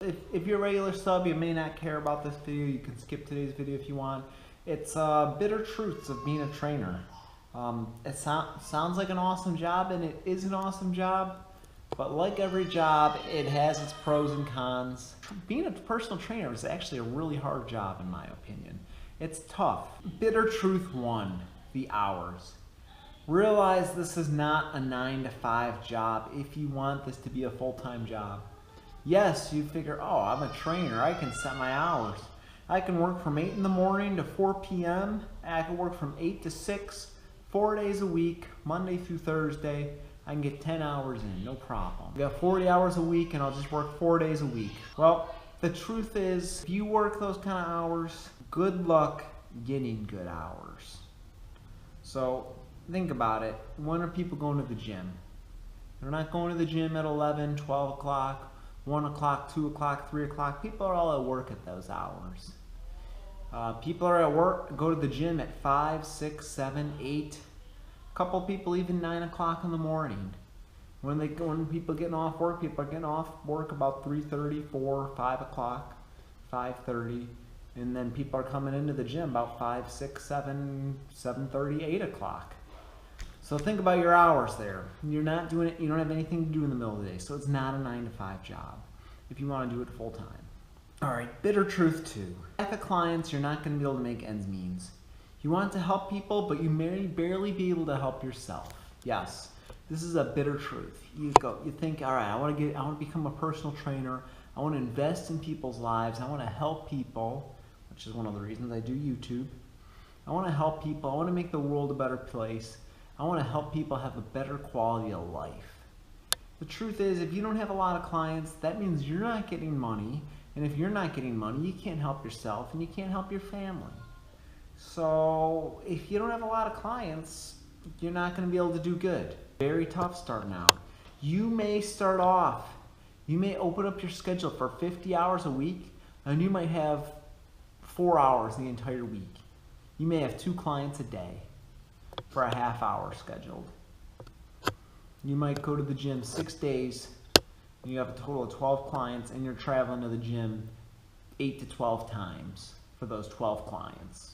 If you're a regular sub, you may not care about this video. You can skip today's video if you want. It's bitter truths of being a trainer. It sounds like an awesome job, and it is an awesome job. But like every job, it has its pros and cons. Being a personal trainer is actually a really hard job, in my opinion. It's tough. Bitter truth 1, the hours. Realize this is not a 9 to 5 job if you want this to be a full-time job. Yes, you figure, oh, I'm a trainer, I can set my hours. I can work from 8 in the morning to 4 p.m. I can work from 8 to 6, 4 days a week, Monday through Thursday. I can get 10 hours in, no problem. I got 40 hours a week and I'll just work 4 days a week. Well, the truth is, if you work those kind of hours, good luck getting good hours. So think about it. When are people going to the gym? They're not going to the gym at 11, 12 o'clock, 1 o'clock, 2 o'clock, 3 o'clock. People are all at work at those hours. People are at work, go to the gym at 5, 6, 7, 8. A couple people even 9 o'clock in the morning. When people getting off work, people are getting off work about 3:30, 4, 5 o'clock, 5:30. And then people are coming into the gym about 5, 6, 7, 7:30, 8 o'clock. So think about your hours there. You're not doing it, you don't have anything to do in the middle of the day, so it's not a 9 to 5 job if you want to do it full time. Alright, bitter truth 2. Half the clients, you're not going to be able to make ends meet. You want to help people, but you may barely be able to help yourself. Yes, this is a bitter truth. You think, alright, I want to become a personal trainer, I want to invest in people's lives, I want to help people, which is one of the reasons I do YouTube. I want to help people, I want to make the world a better place. I want to help people have a better quality of life. The truth is, if you don't have a lot of clients, that means you're not getting money. And if you're not getting money, you can't help yourself and you can't help your family. So if you don't have a lot of clients, you're not going to be able to do good. Very tough starting out. You may start off, you may open up your schedule for 50 hours a week, and you might have 4 hours the entire week. You may have 2 clients a day for a half hour scheduled. You might go to the gym 6 days, and you have a total of 12 clients, and you're traveling to the gym 8 to 12 times for those 12 clients.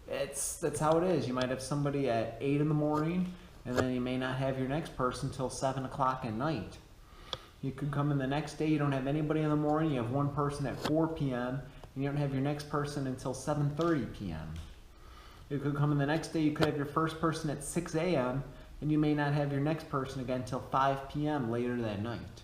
That's how it is. You might have somebody at 8 in the morning, and then you may not have your next person until 7 o'clock at night. You could come in the next day, you don't have anybody in the morning, you have one person at 4 p.m., and you don't have your next person until 7:30 p.m. You could come in the next day, you could have your first person at 6 a.m., and you may not have your next person again until 5 p.m. later that night.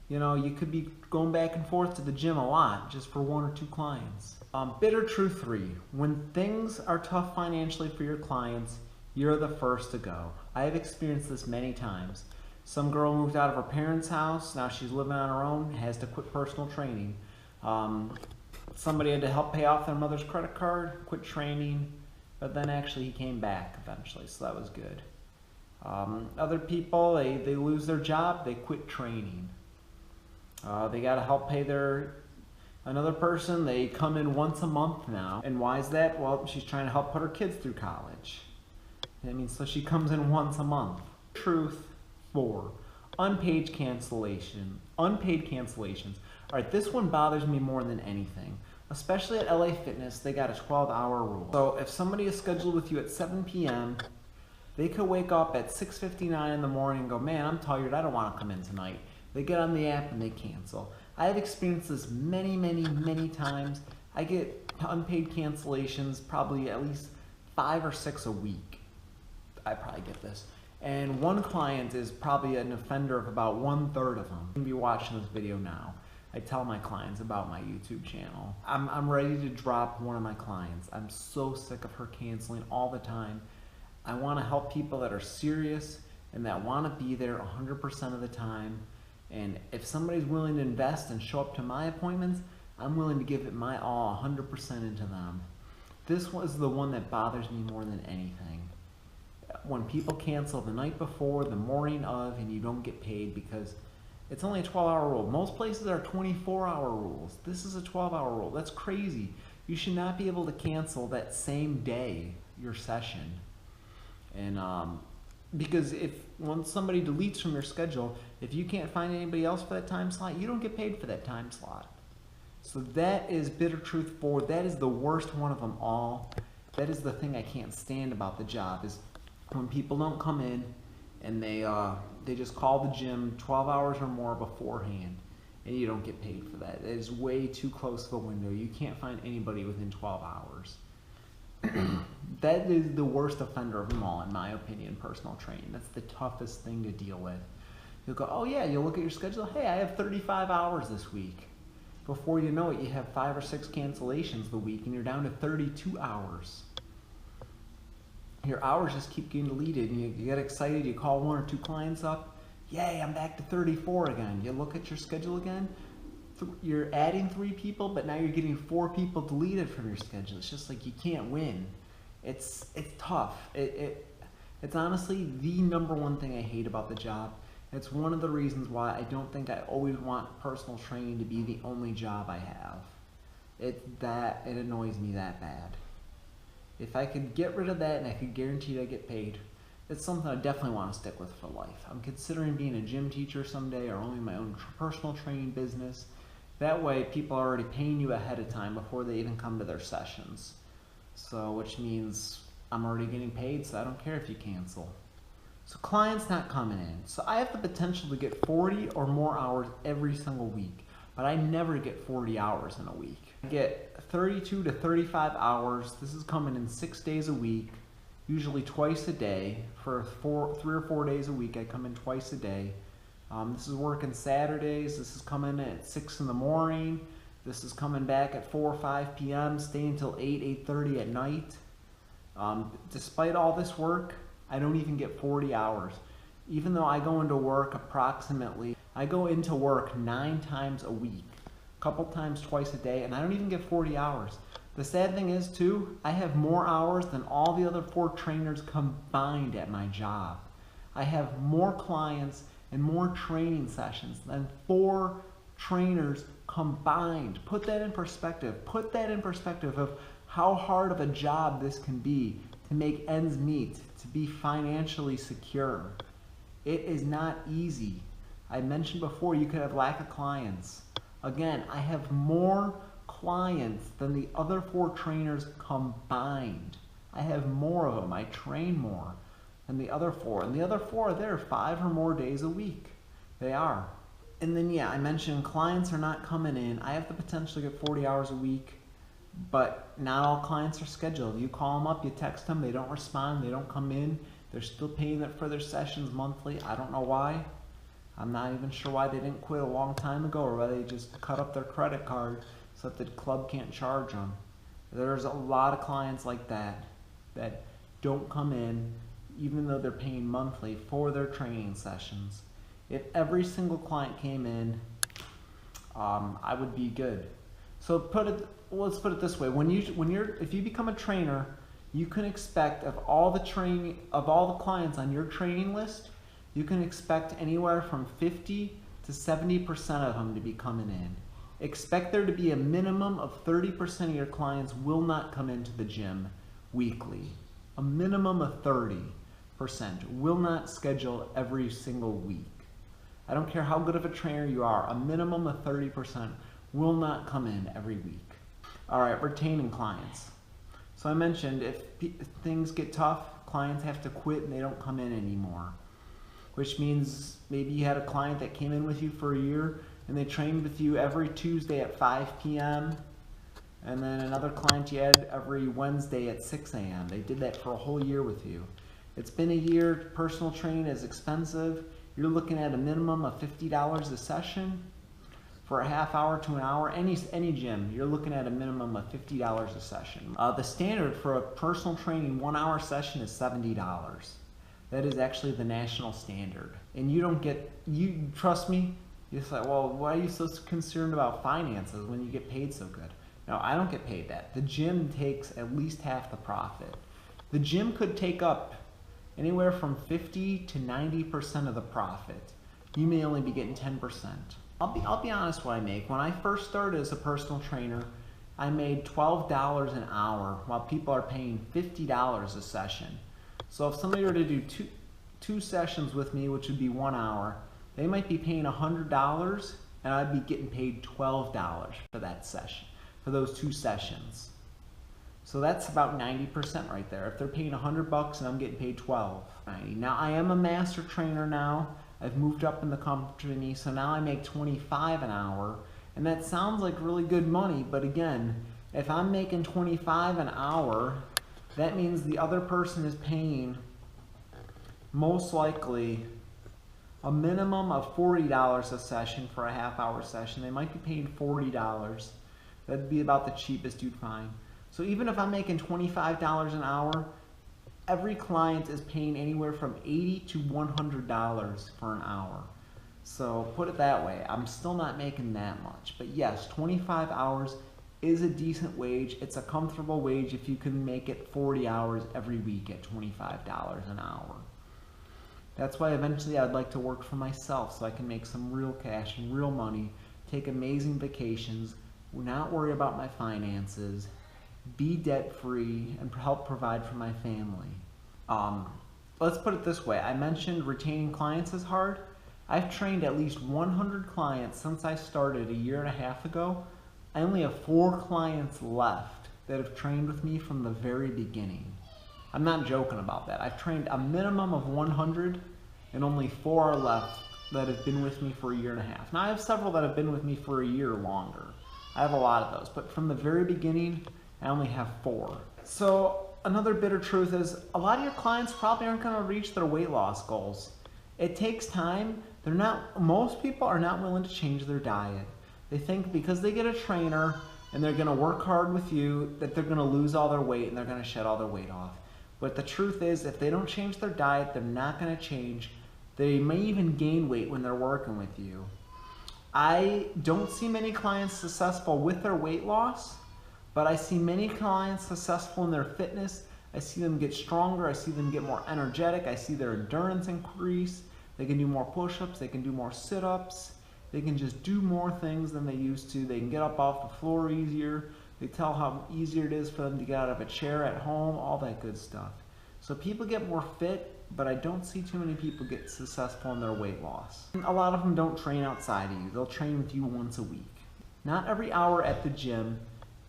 You know, you could be going back and forth to the gym a lot just for 1 or 2 clients. Bitter truth 3. When things are tough financially for your clients, you're the first to go. I have experienced this many times. Some girl moved out of her parents' house, now she's living on her own, has to quit personal training. Somebody had to help pay off their mother's credit card, quit training, but then actually he came back eventually, so that was good. Other people, they lose their job, they quit training. They got to help pay another person, they come in once a month now. And why is that? Well, she's trying to help put her kids through college. I mean, so she comes in once a month. Truth 4. Unpaid cancellations. Alright, this one bothers me more than anything. Especially at LA Fitness, they got a 12-hour rule. So if somebody is scheduled with you at 7 p.m., they could wake up at 6:59 in the morning and go, man, I'm tired, I don't want to come in tonight. They get on the app and they cancel. I have experienced this many, many, many times. I get unpaid cancellations probably at least 5 or 6 a week. I probably get this. And one client is probably an offender of about 1/3 of them. You're going to be watching this video now. I tell my clients about my YouTube channel. I'm ready to drop one of my clients. I'm so sick of her canceling all the time. I want to help people that are serious and that want to be there 100% of the time. And if somebody's willing to invest and show up to my appointments, I'm willing to give it my all 100% into them. This was the one that bothers me more than anything. When people cancel the night before, the morning of, and you don't get paid because it's only a 12-hour rule. Most places are 24-hour rules. This is a 12-hour rule. That's crazy. You should not be able to cancel that same day, your session. And Because once somebody deletes from your schedule, if you can't find anybody else for that time slot, you don't get paid for that time slot. So that is bitter truth forward. That is the worst one of them all. That is the thing I can't stand about the job, is when people don't come in and they just call the gym 12 hours or more beforehand, and you don't get paid for that. That is way too close to the window. You can't find anybody within 12 hours. That is the worst offender of them all, in my opinion, personal training. That's the toughest thing to deal with. You'll go, oh yeah, you'll look at your schedule, hey, I have 35 hours this week. Before you know it, you have 5 or 6 cancellations the week, and you're down to 32 hours. Your hours just keep getting deleted, and you get excited, you call 1 or 2 clients up, yay, I'm back to 34 again. You look at your schedule again, you're adding 3 people, but now you're getting 4 people deleted from your schedule. It's just like you can't win. It's tough. It's honestly the #1 thing I hate about the job. It's one of the reasons why I don't think I always want personal training to be the only job I have. It annoys me that bad. If I could get rid of that and I could guarantee I get paid, it's something I definitely want to stick with for life. I'm considering being a gym teacher someday, or owning my own personal training business. That way people are already paying you ahead of time before they even come to their sessions. So, which means I'm already getting paid, so I don't care if you cancel. So clients not coming in. So I have the potential to get 40 or more hours every single week, but I never get 40 hours in a week. I get 32 to 35 hours. This is coming in 6 days a week, usually twice a day. For 3 or 4 days a week, I come in twice a day. This is working Saturdays. This is coming in at 6 in the morning. This is coming back at 4 or 5 p.m., staying until 8:30 at night. Despite all this work, I don't even get 40 hours. Even though I go into work I go into work 9 times a week, a couple times twice a day, and I don't even get 40 hours. The sad thing is too, I have more hours than all the other 4 trainers combined at my job. I have more clients and more training sessions than 4 trainers combined. Put that in perspective. Put that in perspective of how hard of a job this can be to make ends meet, to be financially secure. It is not easy. I mentioned before you could have lack of clients. Again, I have more clients than the other 4 trainers combined. I have more of them. I train more than the other 4. And the other 4 are there 5 or more days a week. They are. And then yeah, I mentioned clients are not coming in. I have the potential to get 40 hours a week, but not all clients are scheduled. You call them up, you text them, they don't respond, they don't come in. They're still paying for their sessions monthly. I don't know why. I'm not even sure why they didn't quit a long time ago, or why they just cut up their credit card so that the club can't charge them. There's a lot of clients like that that don't come in even though they're paying monthly for their training sessions. If every single client came in, I would be good. So let's put it this way: if you become a trainer, you can expect of all the clients on your training list, you can expect anywhere from 50 to 70% of them to be coming in. Expect there to be a minimum of 30% of your clients will not come into the gym weekly. A minimum of 30% will not schedule every single week. I don't care how good of a trainer you are, a minimum of 30% will not come in every week. All right, retaining clients. So I mentioned if things get tough, clients have to quit and they don't come in anymore, which means maybe you had a client that came in with you for a year and they trained with you every Tuesday at 5 p.m. and then another client you had every Wednesday at 6 a.m. They did that for a whole year with you. It's been a year. Personal training is expensive. You're looking at a minimum of $50 a session. For a half hour to an hour, any gym, you're looking at a minimum of $50 a session. The standard for a personal training 1-hour session is $70. That is actually the national standard. And you trust me, you're like, well, why are you so concerned about finances when you get paid so good? No, I don't get paid that. The gym takes at least half the profit. The gym could take up anywhere from 50 to 90% of the profit. You may only be getting 10%. I'll be honest what I make. When I first started as a personal trainer, I made $12 an hour while people are paying $50 a session. So if somebody were to do 2 sessions with me, which would be 1 hour, they might be paying $100 and I'd be getting paid $12 for that session, for those 2 sessions. So that's about 90% right there. If they're paying $100 and I'm getting paid $12.90. Now I am a master trainer now. I've moved up in the company, so now I make $25 an hour, and that sounds like really good money, but again, if I'm making $25 an hour, that means the other person is paying most likely a minimum of $40 a session for a half-hour session. They might be paying $40. That'd be about the cheapest you'd find. So even if I'm making $25 an hour, every client is paying anywhere from $80 to $100 for an hour. So put it that way, I'm still not making that much. But yes, 25 hours is a decent wage. It's a comfortable wage if you can make it 40 hours every week at $25 an hour. That's why eventually I'd like to work for myself so I can make some real cash and real money, take amazing vacations, not worry about my finances, be debt-free, and help provide for my family. Let's put it this way. I mentioned retaining clients is hard. I've trained at least 100 clients since I started a year and a half ago. I only have 4 clients left that have trained with me from the very beginning. I'm not joking about that. I've trained a minimum of 100 and only 4 are left that have been with me for a year and a half. Now I have several that have been with me for a year or longer. I have a lot of those, but from the very beginning, I only have 4. So another bitter truth is a lot of your clients probably aren't going to reach their weight loss goals. It takes time. Most people are not willing to change their diet. They think because they get a trainer and they're going to work hard with you that they're going to lose all their weight and they're going to shed all their weight off. But the truth is, if they don't change their diet, they're not going to change. They may even gain weight when they're working with you. I don't see many clients successful with their weight loss, but I see many clients successful in their fitness. I see them get stronger. I see them get more energetic. I see their endurance increase. They can do more push-ups. They can do more sit-ups. They can just do more things than they used to. They can get up off the floor easier. They tell how easier it is for them to get out of a chair at home, all that good stuff. So people get more fit, but I don't see too many people get successful in their weight loss. A lot of them don't train outside of you. They'll train with you once a week. Not every hour at the gym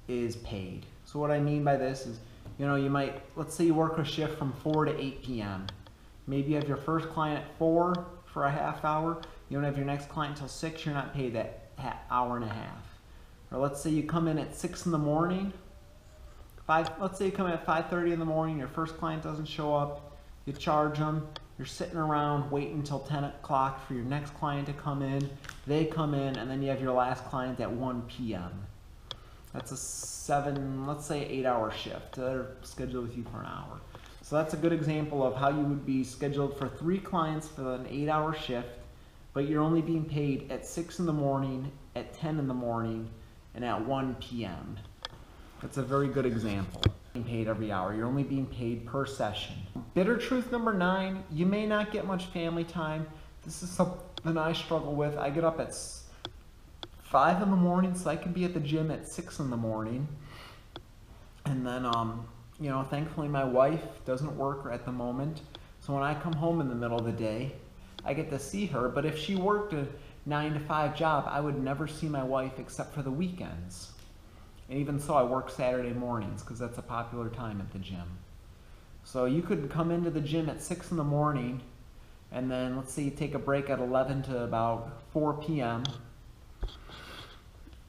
is paid. So what I mean by this is, you might, let's say you work a shift from 4 to 8 p.m. Maybe you have your first client at 4 for a half hour. You don't have your next client until 6. You're not paid that hour and a half. Or let's say you come in at 6 in the morning. Let's say you come in at 5:30 in the morning. Your first client doesn't show up. You charge them. You're sitting around waiting until 10 o'clock for your next client to come in. They come in, and then you have your last client at 1 p.m. That's a let's say 8-hour shift. They're scheduled with you for an hour. So that's a good example of how you would be scheduled for 3 clients for an 8-hour shift, but you're only being paid at 6 in the morning, at 10 in the morning, and at 1 p.m. That's a very good example. Being paid every hour. You're only being paid per session. Bitter truth number 9, you may not get much family time. This is something I struggle with. I get up at 5 in the morning so I can be at the gym at 6 in the morning. And then, thankfully my wife doesn't work at the moment. So when I come home in the middle of the day, I get to see her. But if she worked a 9 to 5 job, I would never see my wife except for the weekends. And even so, I work Saturday mornings because that's a popular time at the gym. So you could come into the gym at 6 in the morning, and then let's say you take a break at 11 to about 4 p.m.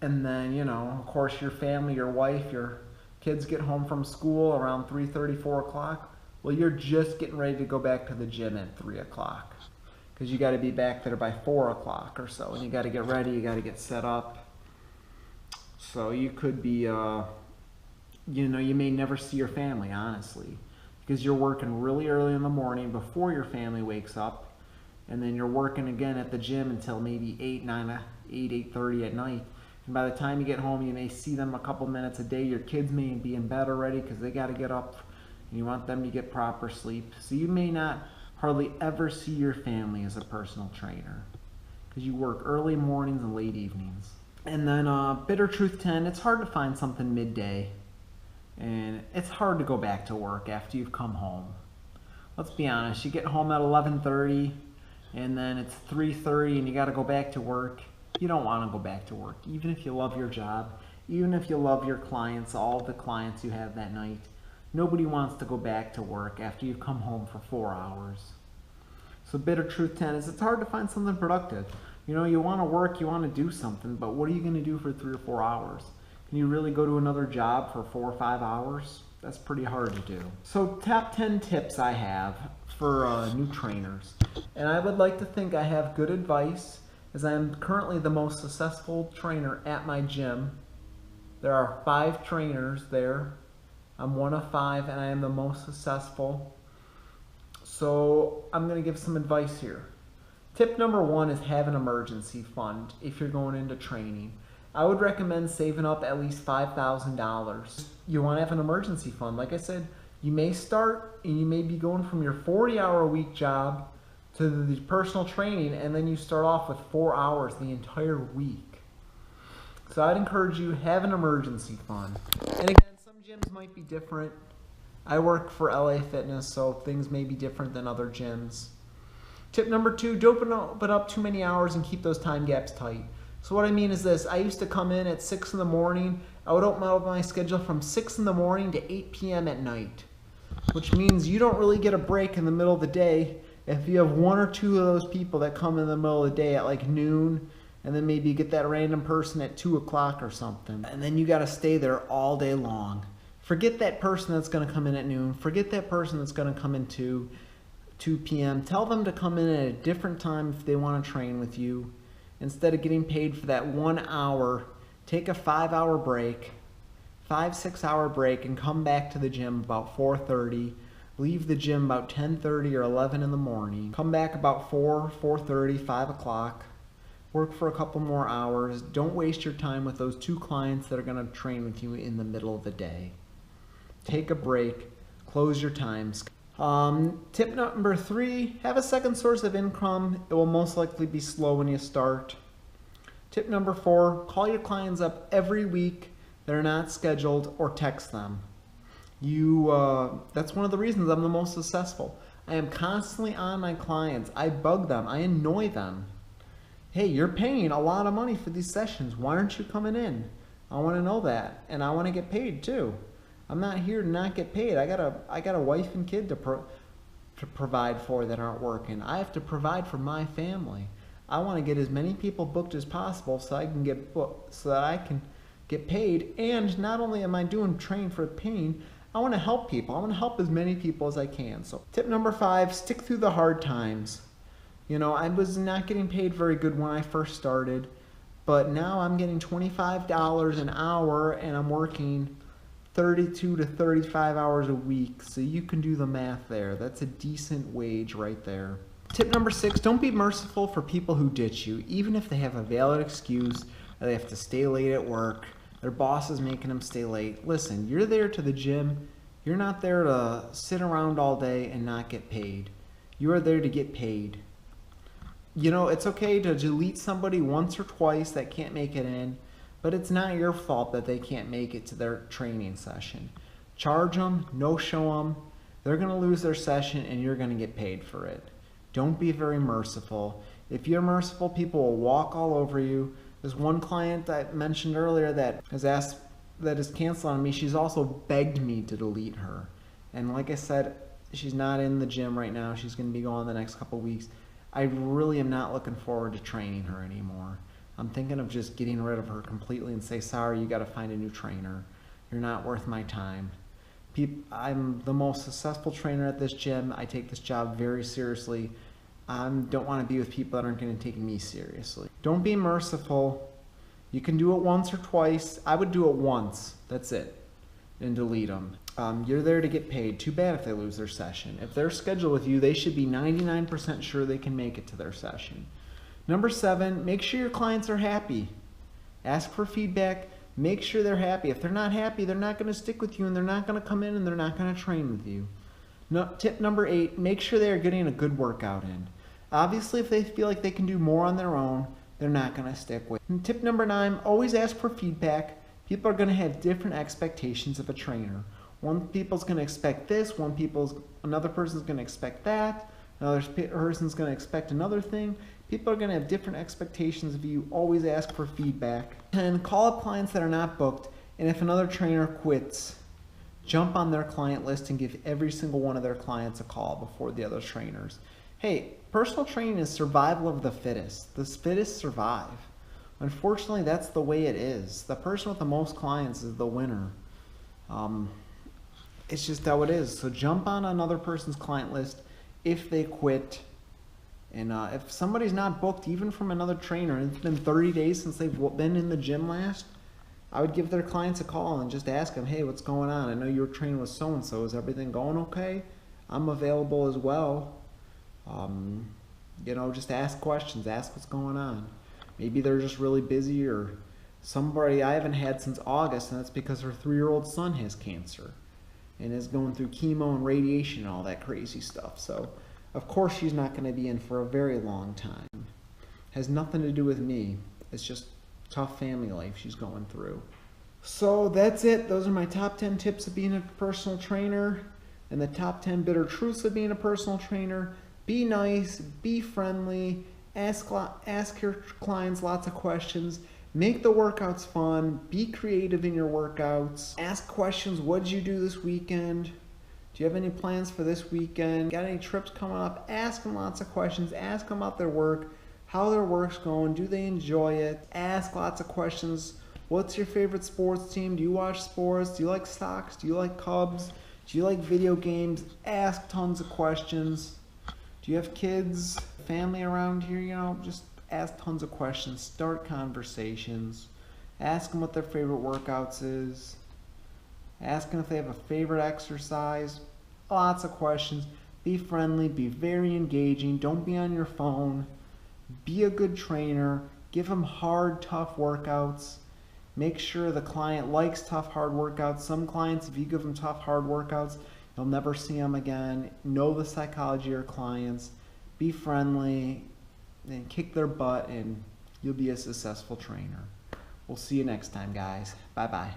And then, of course, your family, your wife, your kids get home from school around 3:30, 4 o'clock. Well, you're just getting ready to go back to the gym at 3 o'clock because you got to be back there by 4 o'clock or so. And you got to get ready, you got to get set up. So you could be, you may never see your family, honestly, because you're working really early in the morning before your family wakes up, and then you're working again at the gym until maybe 8:30 at night. And by the time you get home, you may see them a couple minutes a day. Your kids may be in bed already because they got to get up, and you want them to get proper sleep. So you may not hardly ever see your family as a personal trainer because you work early mornings and late evenings. And then bitter truth 10, it's hard to find something midday. And it's hard to go back to work after you've come home. let's be honest, you get home at 11:30 and then it's 3:30 and you got to go back to work. You don't want to go back to work, even if you love your job, even if you love your clients, all the clients you have that night. Nobody wants to go back to work after you've come home for 4 hours. So bitter truth 10 is it's hard to find something productive. You know, you want to work, you want to do something, but what are you going to do for 3 or 4 hours? Can you really go to another job for 4 or 5 hours? That's pretty hard to do. So top 10 tips I have for new trainers. And I would like to think I have good advice, as I am currently the most successful trainer at my gym. There are 5 trainers there. I'm one of 5 and I am the most successful. So I'm going to give some advice here. Tip number 1 is have an emergency fund if you're going into training. I would recommend saving up at least $5,000. You want to have an emergency fund. Like I said, you may start and you may be going from your 40-hour-a-week job to the personal training, and then you start off with 4 hours the entire week. So I'd encourage you, have an emergency fund. And again, some gyms might be different. I work for LA Fitness, so things may be different than other gyms. Tip number 2, don't open up too many hours and keep those time gaps tight. So what I mean is this, I used to come in at 6 in the morning. I would open up my schedule from 6 in the morning to 8 p.m. at night, which means you don't really get a break in the middle of the day if you have 1 or 2 of those people that come in the middle of the day at like noon, and then maybe you get that random person at 2 o'clock or something, and then you got to stay there all day long. Forget that person that's going to come in at noon. Forget that person that's going to come in 2 p.m. Tell them to come in at a different time if they want to train with you. Instead of getting paid for that 1 hour, take a 5-hour break, 5-6 hour break, and come back to the gym about 4:30. Leave the gym about 10:30 or 11 in the morning. Come back about 4:30, 5 o'clock. Work for a couple more hours. Don't waste your time with those 2 clients that are going to train with you in the middle of the day. Take a break. Close your times. Tip number 3, have a second source of income. It will most likely be slow when you start. Tip number 4, call your clients up every week that are not scheduled, or text them. That's one of the reasons I'm the most successful. I am constantly on my clients. I bug them. I annoy them. Hey, you're paying a lot of money for these sessions. Why aren't you coming in? I want to know that, and I want to get paid too. I'm not here to not get paid. I got a wife and kid to provide for that aren't working. I have to provide for my family. I want to get as many people booked as possible so I can get booked, so that I can get paid. And not only am I doing training for pain, I want to help people. I want to help as many people as I can. So tip number 5, stick through the hard times. You know, I was not getting paid very good when I first started, but now I'm getting $25 an hour and I'm working 32 to 35 hours a week, so you can do the math there. That's a decent wage right there. Tip number 6, don't be merciful for people who ditch you, even if they have a valid excuse, or they have to stay late at work, their boss is making them stay late. Listen, you're there to the gym. You're not there to sit around all day and not get paid. You are there to get paid. You know, it's okay to delete somebody once or twice that can't make it in, but it's not your fault that they can't make it to their training session. Charge them, no-show them. They're going to lose their session and you're going to get paid for it. Don't be very merciful. If you're merciful, people will walk all over you. There's one client I mentioned earlier that is canceling on me. She's also begged me to delete her. And like I said, she's not in the gym right now. She's going to be gone the next couple weeks. I really am not looking forward to training her anymore. I'm thinking of just getting rid of her completely and say, sorry, you got to find a new trainer. You're not worth my time. I'm the most successful trainer at this gym. I take this job very seriously. I don't want to be with people that aren't going to take me seriously. Don't be merciful. You can do it once or twice. I would do it once. That's it. And delete them. You're there to get paid. Too bad if they lose their session. If they're scheduled with you, they should be 99% sure they can make it to their session. Number 7, make sure your clients are happy. Ask for feedback. Make sure they're happy. If they're not happy, they're not going to stick with you and they're not going to come in and they're not going to train with you. Tip number 8, make sure they are getting a good workout in. Obviously, if they feel like they can do more on their own, they're not going to stick with you. And tip number 9, always ask for feedback. People are going to have different expectations of a trainer. One people's going to expect this, another person's going to expect that, another person's going to expect another thing. People are going to have different expectations of you. Always ask for feedback. And call up clients that are not booked, and if another trainer quits, jump on their client list and give every single one of their clients a call before the other trainers. Hey, personal training is survival of the fittest. The fittest survive. Unfortunately, that's the way it is. The person with the most clients is the winner. It's just how it is. So jump on another person's client list if they quit. And if somebody's not booked, even from another trainer, and it's been 30 days since they've been in the gym last, I would give their clients a call and just ask them, hey, what's going on? I know you were training with so-and-so. Is everything going okay? I'm available as well. Just ask questions. Ask what's going on. Maybe they're just really busy, or somebody I haven't had since August, and that's because her 3-year-old son has cancer and is going through chemo and radiation and all that crazy stuff. So, of course, she's not going to be in for a very long time. Has nothing to do with me. It's just tough family life she's going through. So that's it. Those are my top 10 tips of being a personal trainer and the top 10 bitter truths of being a personal trainer. Be nice, be friendly, ask your clients lots of questions, make the workouts fun, be creative in your workouts, ask questions. What did you do this weekend? Do you have any plans for this weekend? Got any trips coming up? Ask them lots of questions. Ask them about their work, how their work's going, do they enjoy it? Ask lots of questions. What's your favorite sports team? Do you watch sports? Do you like Sox? Do you like Cubs? Do you like video games? Ask tons of questions. Do you have kids, family around here? Just ask tons of questions. Start conversations. Ask them what their favorite workouts is. Ask them if they have a favorite exercise. Lots of questions. Be friendly. Be very engaging. Don't be on your phone. Be a good trainer. Give them hard, tough workouts. Make sure the client likes tough, hard workouts. Some clients, if you give them tough, hard workouts, you'll never see them again. Know the psychology of your clients. Be friendly and kick their butt, and you'll be a successful trainer. We'll see you next time, guys. Bye-bye.